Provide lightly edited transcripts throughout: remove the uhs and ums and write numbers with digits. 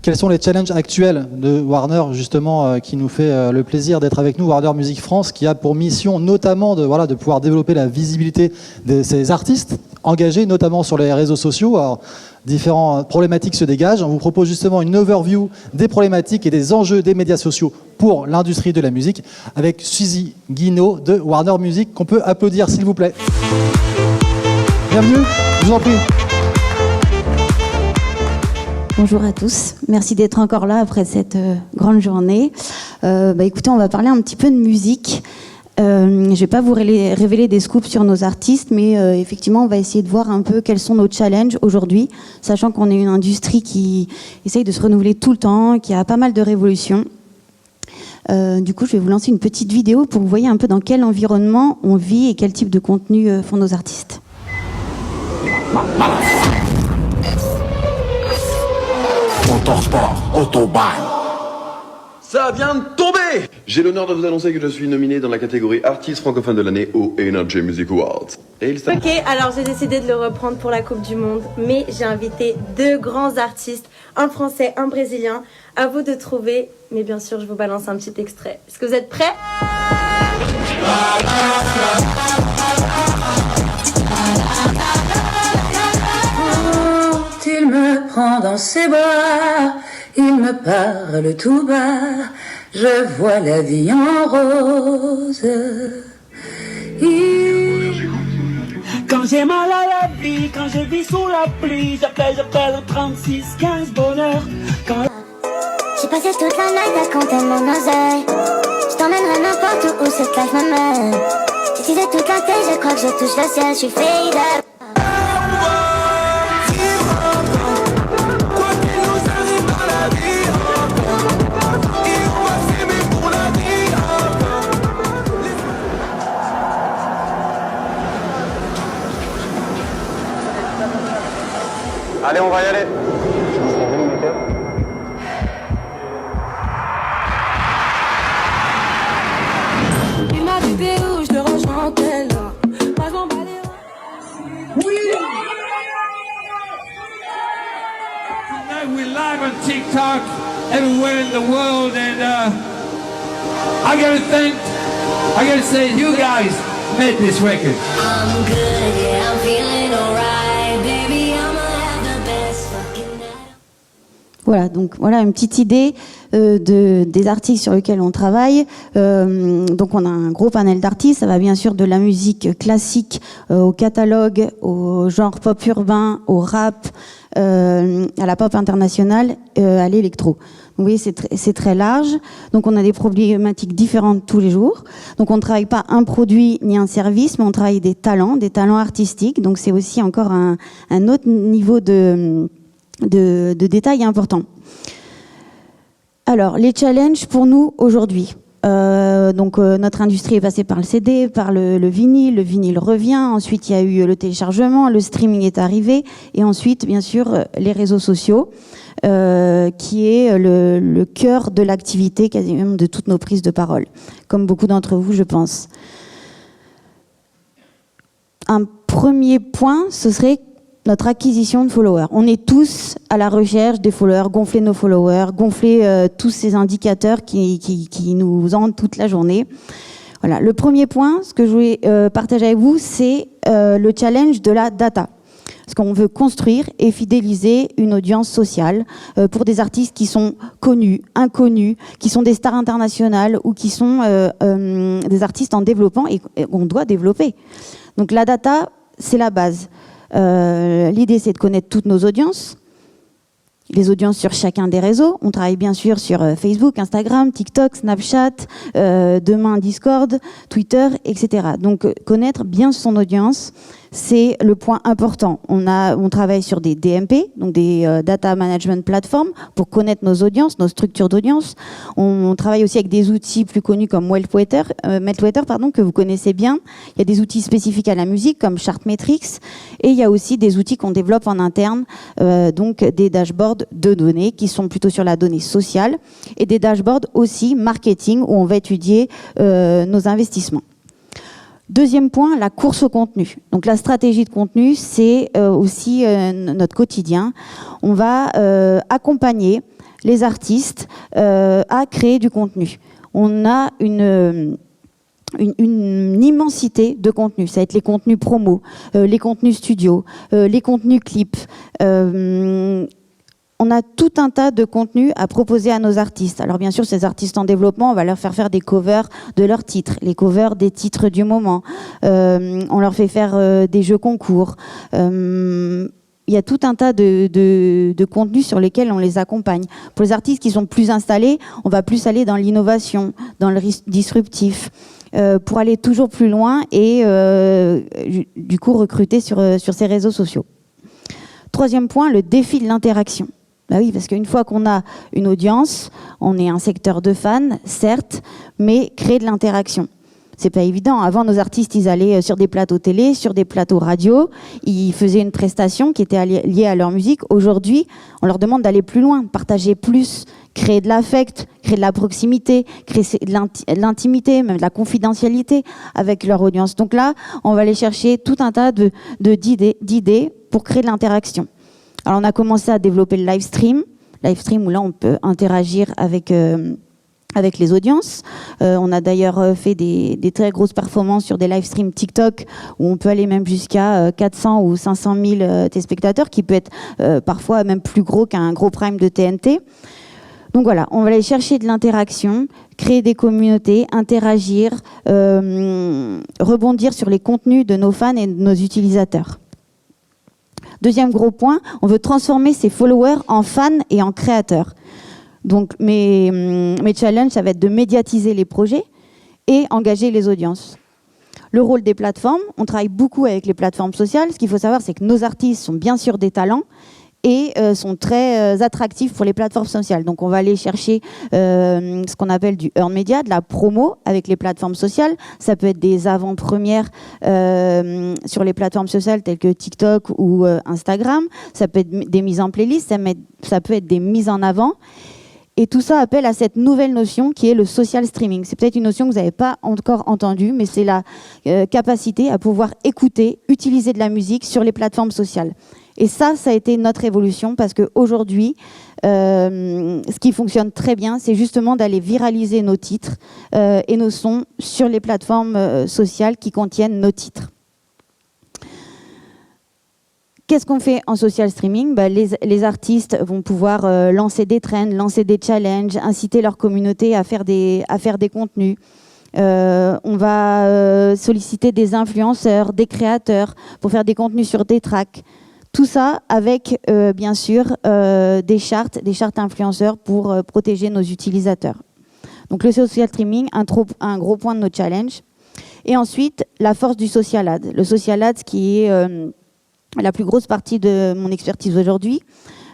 Quels sont les challenges actuels de Warner, justement, qui nous fait le plaisir d'être avec nous, Warner Music France, qui a pour mission notamment de pouvoir développer la visibilité de ces artistes engagés, notamment sur les réseaux sociaux. Alors, différentes problématiques se dégagent. On vous propose justement une overview des problématiques et des enjeux des médias sociaux pour l'industrie de la musique, avec Suzy Guinaud de Warner Music, qu'on peut applaudir, s'il vous plaît. Bienvenue, je vous en prie. Bonjour à tous, merci d'être encore là après cette grande journée. Écoutez, on va parler un petit peu de musique. Je ne vais pas vous révéler des scoops sur nos artistes, mais effectivement, on va essayer de voir un peu quels sont nos challenges aujourd'hui, sachant qu'on est une industrie qui essaye de se renouveler tout le temps, qui a pas mal de révolutions. Du coup, je vais vous lancer une petite vidéo pour que vous voyez un peu dans quel environnement on vit et quel type de contenu font nos artistes. Motorsport, Autobahn. Ça vient de tomber! J'ai l'honneur de vous annoncer que je suis nominé dans la catégorie artiste francophone de l'année aux Energy Music Awards. Ok, alors j'ai décidé de le reprendre pour la Coupe du Monde, mais j'ai invité deux grands artistes, un français, un brésilien. À vous de trouver, mais bien sûr je vous balance un petit extrait. Est-ce que vous êtes prêts? Il me prend dans ses bras, il me parle tout bas, je vois la vie en rose. Quand j'ai mal à la vie, quand je vis sous la pluie, j'appelle 36, 15 bonheur. J'ai passé toute la night à compter mon oseille. Je t'emmènerai n'importe où cette life m'amène. J'ai utilisé toute la tête, je crois que je touche le ciel, je suis fade. Allez, on va y aller. Il m'a dit t'es où, je te rejoins en tel. Oui. Tonight we're live on TikTok, everywhere in the world, and I gotta say, you guys made this record. I'm good, yeah, I'm feeling alright, baby, I'ma have the best fucking night. Voilà, donc voilà une petite idée des artistes sur lesquels on travaille. Donc on a un gros panel d'artistes, ça va bien sûr de la musique classique au catalogue, au genre pop urbain, au rap, à la pop internationale, à l'électro. Donc vous voyez, c'est très large. Donc on a des problématiques différentes tous les jours. Donc on ne travaille pas un produit ni un service, mais on travaille des talents artistiques. Donc c'est aussi encore un autre niveau de détails importants. Alors, les challenges pour nous aujourd'hui. Notre industrie est passée par le CD, par le vinyle revient, ensuite il y a eu le téléchargement, le streaming est arrivé, et ensuite, bien sûr, les réseaux sociaux, qui est le cœur de l'activité, quasiment de toutes nos prises de parole, comme beaucoup d'entre vous, je pense. Un premier point, ce serait notre acquisition de followers. On est tous à la recherche des followers, gonfler nos followers, gonfler tous ces indicateurs qui nous hantent toute la journée. Voilà. Le premier point, ce que je voulais partager avec vous, c'est le challenge de la data. Parce qu'on veut construire et fidéliser une audience sociale pour des artistes qui sont connus, inconnus, qui sont des stars internationales ou qui sont des artistes en développement et qu'on doit développer. Donc la data, c'est la base. L'idée, c'est de connaître toutes nos audiences, les audiences sur chacun des réseaux. On travaille bien sûr sur Facebook, Instagram, TikTok, Snapchat, demain Discord, Twitter, etc. Donc connaître bien son audience, c'est le point important. On travaille sur des DMP, donc des Data Management Platform, pour connaître nos audiences, nos structures d'audience. On travaille aussi avec des outils plus connus comme Meltwater, que vous connaissez bien. Il y a des outils spécifiques à la musique comme Chartmetrics, et il y a aussi des outils qu'on développe en interne, donc des dashboards de données qui sont plutôt sur la donnée sociale, et des dashboards aussi marketing où on va étudier nos investissements. Deuxième point, la course au contenu. Donc la stratégie de contenu, c'est aussi notre quotidien. On va accompagner les artistes à créer du contenu. On a une immensité de contenus. Ça va être les contenus promo, les contenus studio, les contenus clips. On a tout un tas de contenus à proposer à nos artistes. Alors bien sûr, ces artistes en développement, on va leur faire des covers de leurs titres, les covers des titres du moment. On leur fait faire des jeux concours. Il y a tout un tas de contenus sur lesquels on les accompagne. Pour les artistes qui sont plus installés, on va plus aller dans l'innovation, dans le disruptif, pour aller toujours plus loin et du coup recruter sur ces réseaux sociaux. Troisième point, le défi de l'interaction. Bah oui, parce qu'une fois qu'on a une audience, on est un secteur de fans, certes, mais créer de l'interaction. C'est pas évident. Avant, nos artistes, ils allaient sur des plateaux télé, sur des plateaux radio, ils faisaient une prestation qui était liée à leur musique. Aujourd'hui, on leur demande d'aller plus loin, partager plus, créer de l'affect, créer de la proximité, créer de l'intimité, même de la confidentialité avec leur audience. Donc là, on va aller chercher tout un tas d'idées pour créer de l'interaction. Alors, on a commencé à développer le live stream où là, on peut interagir avec les audiences. On a d'ailleurs fait des très grosses performances sur des live streams TikTok où on peut aller même jusqu'à 400 ou 500 000 téléspectateurs, qui peut être parfois même plus gros qu'un gros prime de TNT. Donc voilà, on va aller chercher de l'interaction, créer des communautés, interagir, rebondir sur les contenus de nos fans et de nos utilisateurs. Deuxième gros point, on veut transformer ses followers en fans et en créateurs. Donc mes challenges, ça va être de médiatiser les projets et engager les audiences. Le rôle des plateformes, on travaille beaucoup avec les plateformes sociales. Ce qu'il faut savoir, c'est que nos artistes sont bien sûr des talents et sont très attractifs pour les plateformes sociales. Donc on va aller chercher ce qu'on appelle du earned media, de la promo avec les plateformes sociales. Ça peut être des avant-premières sur les plateformes sociales telles que TikTok ou Instagram. Ça peut être des mises en playlist, ça peut être des mises en avant. Et tout ça appelle à cette nouvelle notion qui est le social streaming. C'est peut-être une notion que vous n'avez pas encore entendue, mais c'est la capacité à pouvoir écouter, utiliser de la musique sur les plateformes sociales. Et ça a été notre évolution, parce qu'aujourd'hui, ce qui fonctionne très bien, c'est justement d'aller viraliser nos titres et nos sons sur les plateformes sociales qui contiennent nos titres. Qu'est-ce qu'on fait en social streaming ? Les artistes vont pouvoir lancer des trends, lancer des challenges, inciter leur communauté à faire des contenus. On va solliciter des influenceurs, des créateurs pour faire des contenus sur des tracks. Tout ça avec, bien sûr, des chartes influenceurs pour protéger nos utilisateurs. Donc le social streaming, un gros point de nos challenges. Et ensuite, la force du social ad. Le social ad qui est la plus grosse partie de mon expertise aujourd'hui.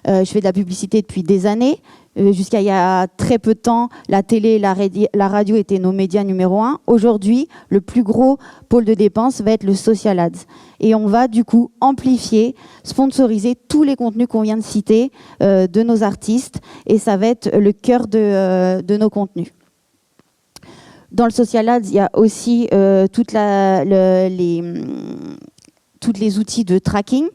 Je fais de la publicité depuis des années. Jusqu'à il y a très peu de temps, la télé et la radio étaient nos médias numéro 1. Aujourd'hui, le plus gros pôle de dépenses va être le social ads. Et on va du coup amplifier, sponsoriser tous les contenus qu'on vient de citer de nos artistes. Et ça va être le cœur de nos contenus. Dans le social ads, il y a aussi tous les outils de tracking,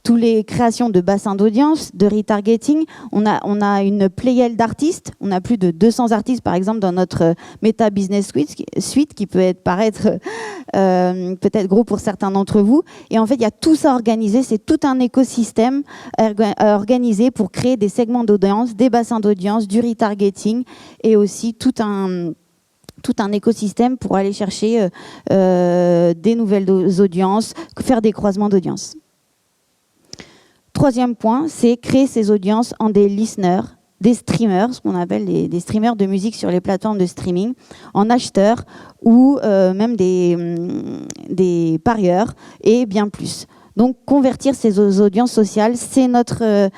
toutes les créations de bassins d'audience, de retargeting. On a une pléiade d'artistes. On a plus de 200 artistes, par exemple, dans notre Meta Business Suite, qui peut paraître peut-être gros pour certains d'entre vous. Et en fait, il y a tout ça organisé. C'est tout un écosystème organisé pour créer des segments d'audience, des bassins d'audience, du retargeting et aussi tout un écosystème pour aller chercher des nouvelles audiences, faire des croisements d'audience. Troisième point, c'est créer ces audiences en des listeners, des streamers, ce qu'on appelle des streamers de musique sur les plateformes de streaming, en acheteurs ou même des parieurs et bien plus. Donc, convertir ces audiences sociales, c'est notre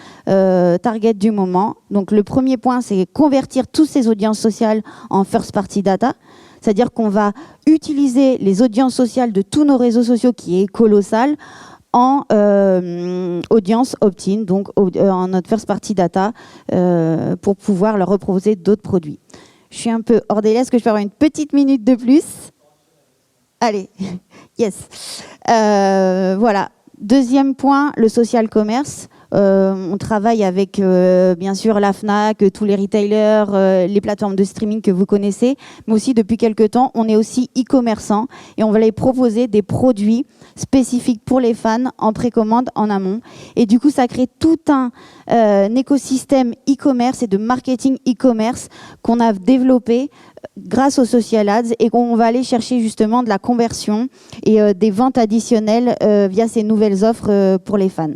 target du moment. Donc, le premier point, c'est convertir toutes ces audiences sociales en first party data. C'est-à-dire qu'on va utiliser les audiences sociales de tous nos réseaux sociaux, qui est colossal, en audience opt-in, donc en notre first party data, pour pouvoir leur reproposer d'autres produits. Je suis un peu hors délai. Est-ce que je peux avoir une petite minute de plus ? Allez, yes. Voilà. Deuxième point, le social commerce. On travaille avec, bien sûr, la Fnac, tous les retailers, les plateformes de streaming que vous connaissez, mais aussi depuis quelques temps, on est aussi e-commerçant et on va les proposer des produits spécifiques pour les fans en précommande en amont. Et du coup, ça crée tout un écosystème e-commerce et de marketing e-commerce qu'on a développé grâce aux social ads et qu'on va aller chercher justement de la conversion et des ventes additionnelles via ces nouvelles offres pour les fans.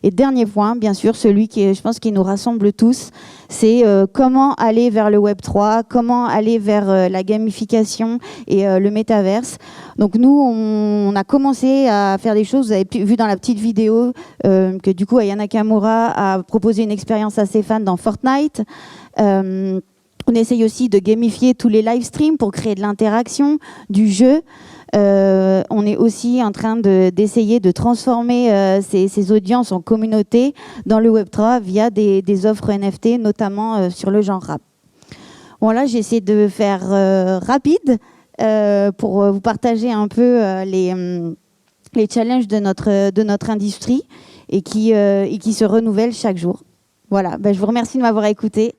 Et dernier point, bien sûr, celui qui, je pense, qui nous rassemble tous, c'est comment aller vers le Web3, comment aller vers la gamification et le métaverse. Donc nous, on a commencé à faire des choses. Vous avez vu dans la petite vidéo que du coup, Aya Nakamura a proposé une expérience à ses fans dans Fortnite. On essaye aussi de gamifier tous les live streams pour créer de l'interaction, du jeu. On est aussi en train d'essayer de transformer ces audiences en communauté dans le Web3 via des offres NFT, notamment sur le genre rap. Voilà, j'ai essayé de faire rapide pour vous partager un peu les challenges de notre industrie et qui se renouvellent chaque jour. Voilà, je vous remercie de m'avoir écouté.